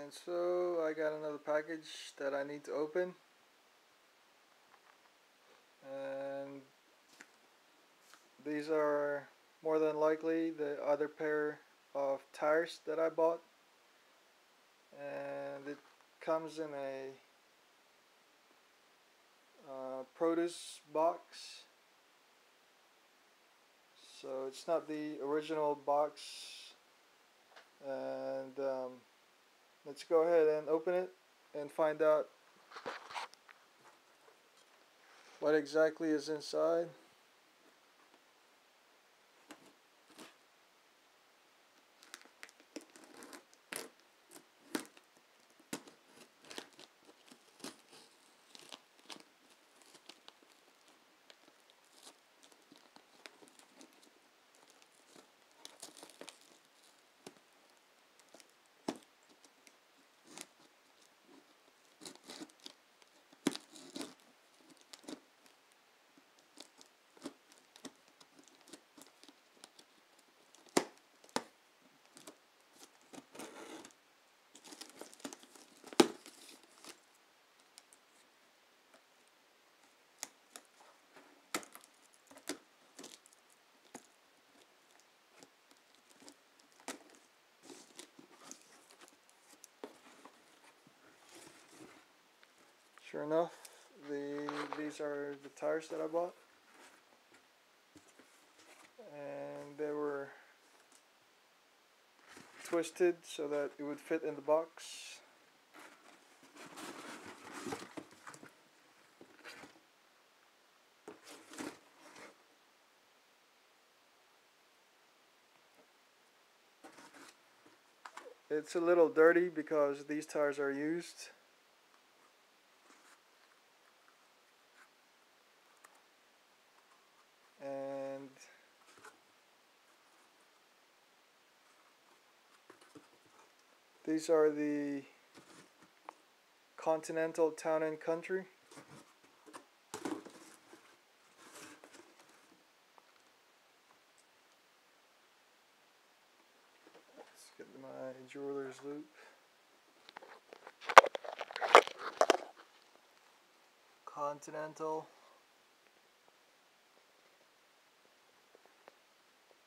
And so I got another package that I need to open, and these are more than likely the other pair of tires that I bought, and it comes in a produce box, so it's not the original box. And let's go ahead and open it and find out what exactly is inside. Sure enough, these are the tires that I bought, and they were twisted so that it would fit in the box. It's a little dirty because these tires are used. And these are the Continental Town and Country. Let's get my jeweler's loop. Continental.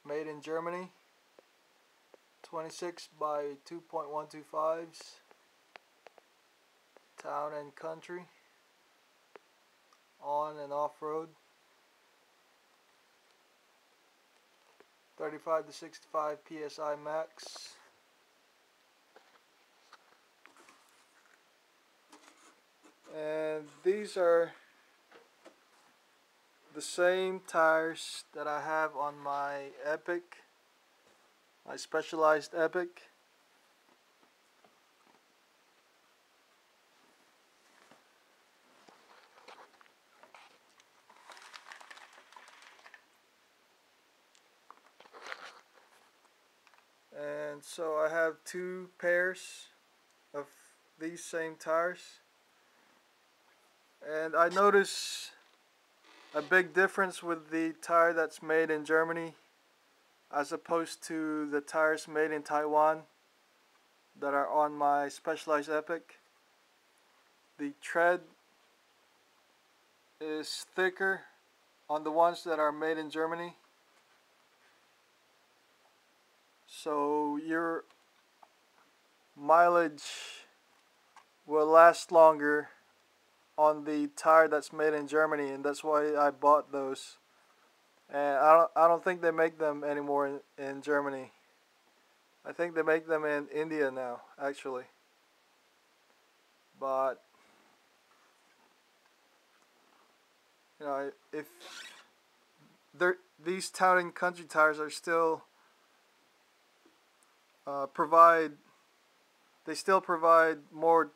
Made in Germany. 26 by 2.125s. Town and Country. On and off road. 35 to 65 psi max. And these are the same tires that I have on my Epic, my Specialized Epic. And so I have two pairs of these same tires, and I notice a big difference with the tire that's made in Germany as opposed to the tires made in Taiwan that are on my Specialized Epic. The tread is thicker on the ones that are made in Germany, so your mileage will last longer on the tire that's made in Germany, and that's why I bought those. And I don't think they make them anymore in Germany. I think they make them in India now, actually. But you know, if these Town and Country tires are still provide more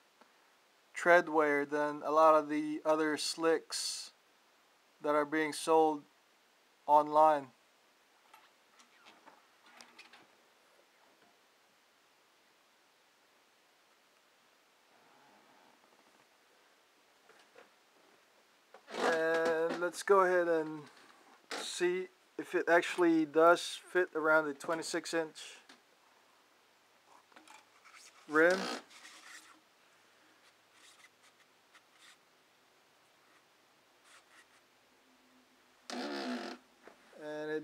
tread wear than a lot of the other slicks that are being sold online. And let's go ahead and see if it actually does fit around the 26-inch rim.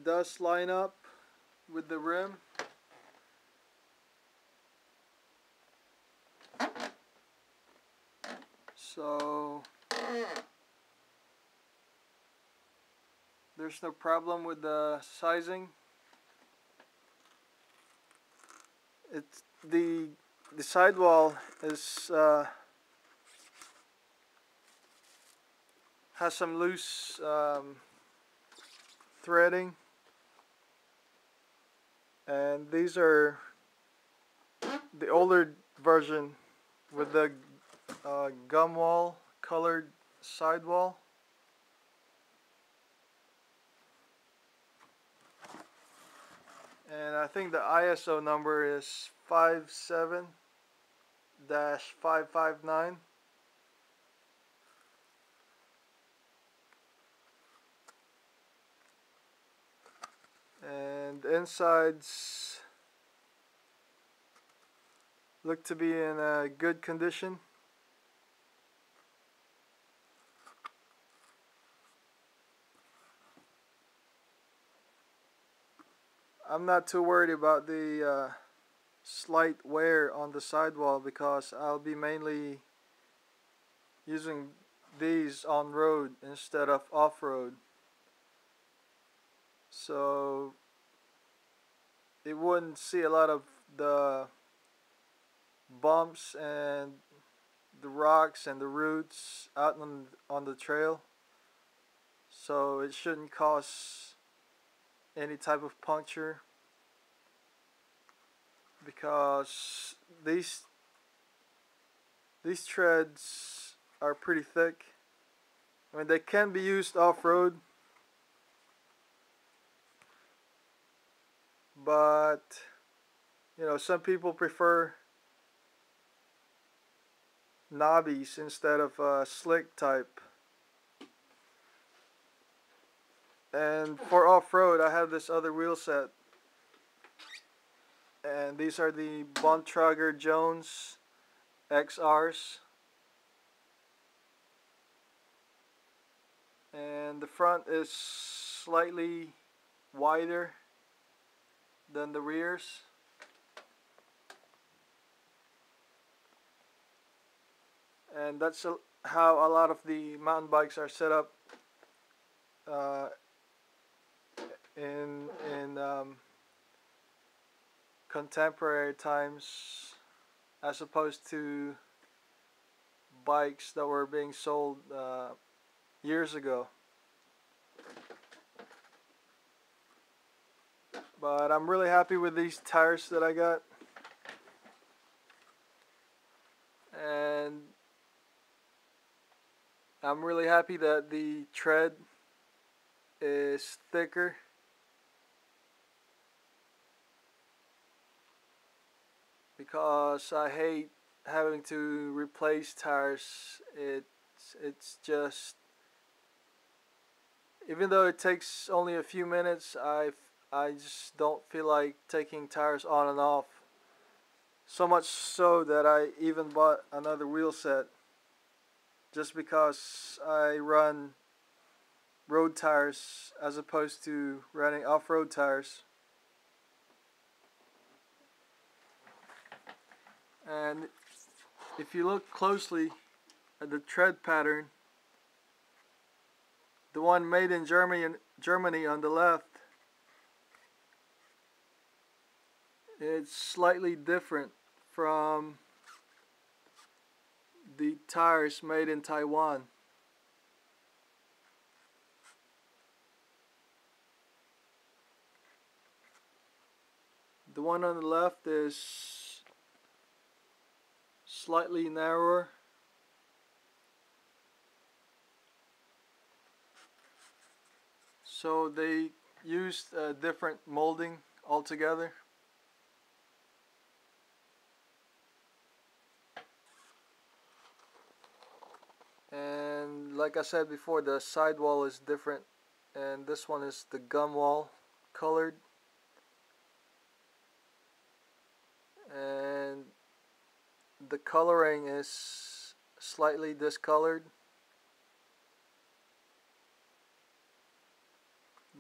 it does line up with the rim. So there's no problem with the sizing. It's the sidewall is has some loose threading, and these are the older version with the gum wall colored sidewall. And I think the ISO number is 57-559. And the insides look to be in a good condition. I'm not too worried about the slight wear on the sidewall because I'll be mainly using these on road instead of off-road. So it wouldn't see a lot of the bumps and the rocks and the roots out on the trail. So it shouldn't cause any type of puncture, because these treads are pretty thick. I mean, they can be used off-road, but you know, some people prefer knobbies instead of slick type. And for off-road, I have this other wheel set, and these are the Bontrager Jones XRs, and the front is slightly wider than the rears. And that's how a lot of the mountain bikes are set up in contemporary times, as opposed to bikes that were being sold years ago. But I'm really happy with these tires that I got, and I'm really happy that the tread is thicker. Because I hate having to replace tires. It's just, even though it takes only a few minutes, I just don't feel like taking tires on and off. So much so that I even bought another wheel set just because I run road tires as opposed to running off-road tires. And if you look closely at the tread pattern, the one made in Germany on the left, it's slightly different from the tires made in Taiwan. The one on the left is slightly narrower, so they used a different molding altogether. And like I said before, the sidewall is different, and this one is the gum wall colored, and the coloring is slightly discolored,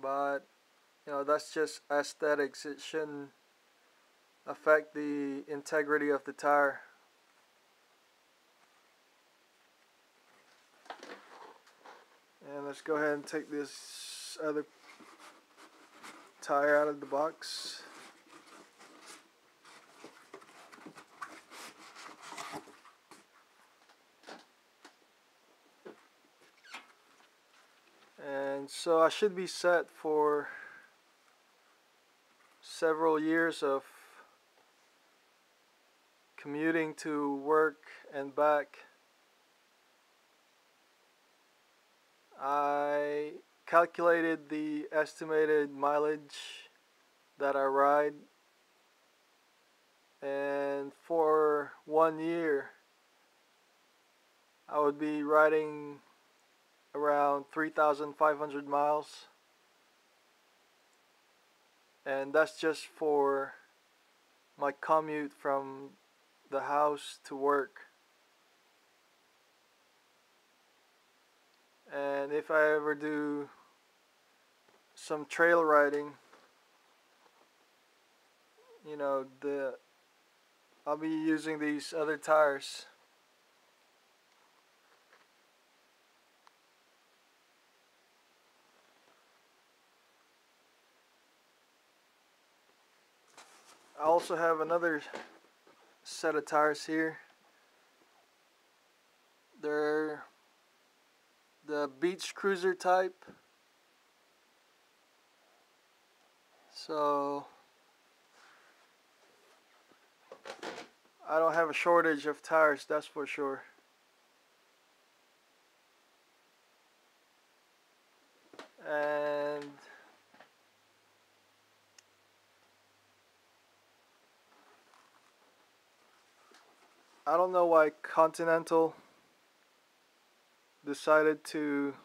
but that's just aesthetics. It shouldn't affect the integrity of the tire. And let's go ahead and take this other tire out of the box. And so I should be set for several years of commuting to work and back. I calculated the estimated mileage that I ride, and for 1 year I would be riding around 3,500 miles, and that's just for my commute from the house to work. And if I ever do some trail riding, I'll be using these other tires. I also have another set of tires here. They're the beach cruiser type. So I don't have a shortage of tires, that's for sure. And I don't know why Continental decided to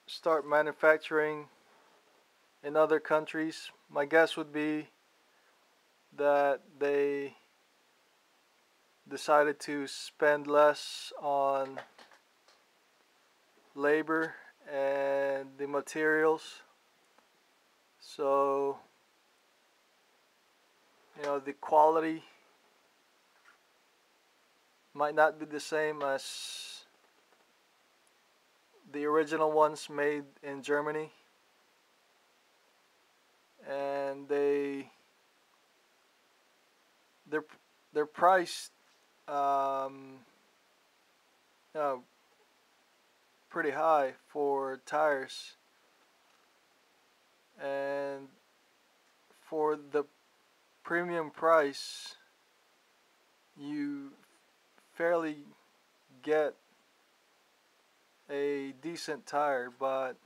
start manufacturing in other countries. My guess would be that they decided to spend less on labor and the materials, so the quality might not be the same as the original ones made in Germany, and they're priced pretty high for tires, and for the premium price you fairly get a decent tire. But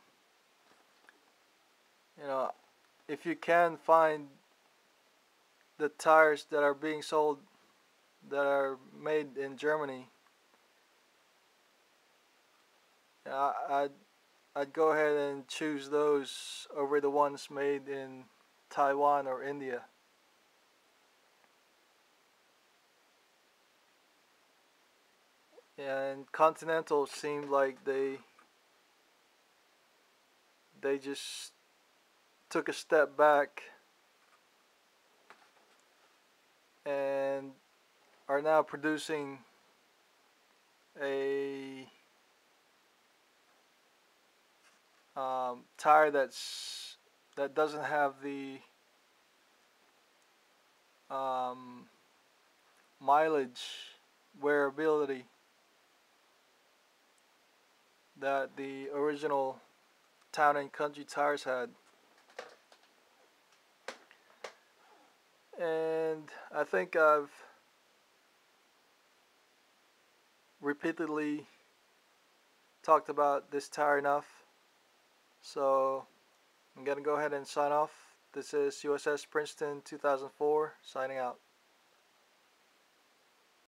if you can find the tires that are being sold that are made in Germany, I'd go ahead and choose those over the ones made in Taiwan or India. And Continental seemed like they just took a step back and are now producing a tire that doesn't have the mileage wearability that the original Town and Country tires had. And I think I've repeatedly talked about this tire enough, so I'm gonna go ahead and sign off. This is USS Princeton 2004 signing out.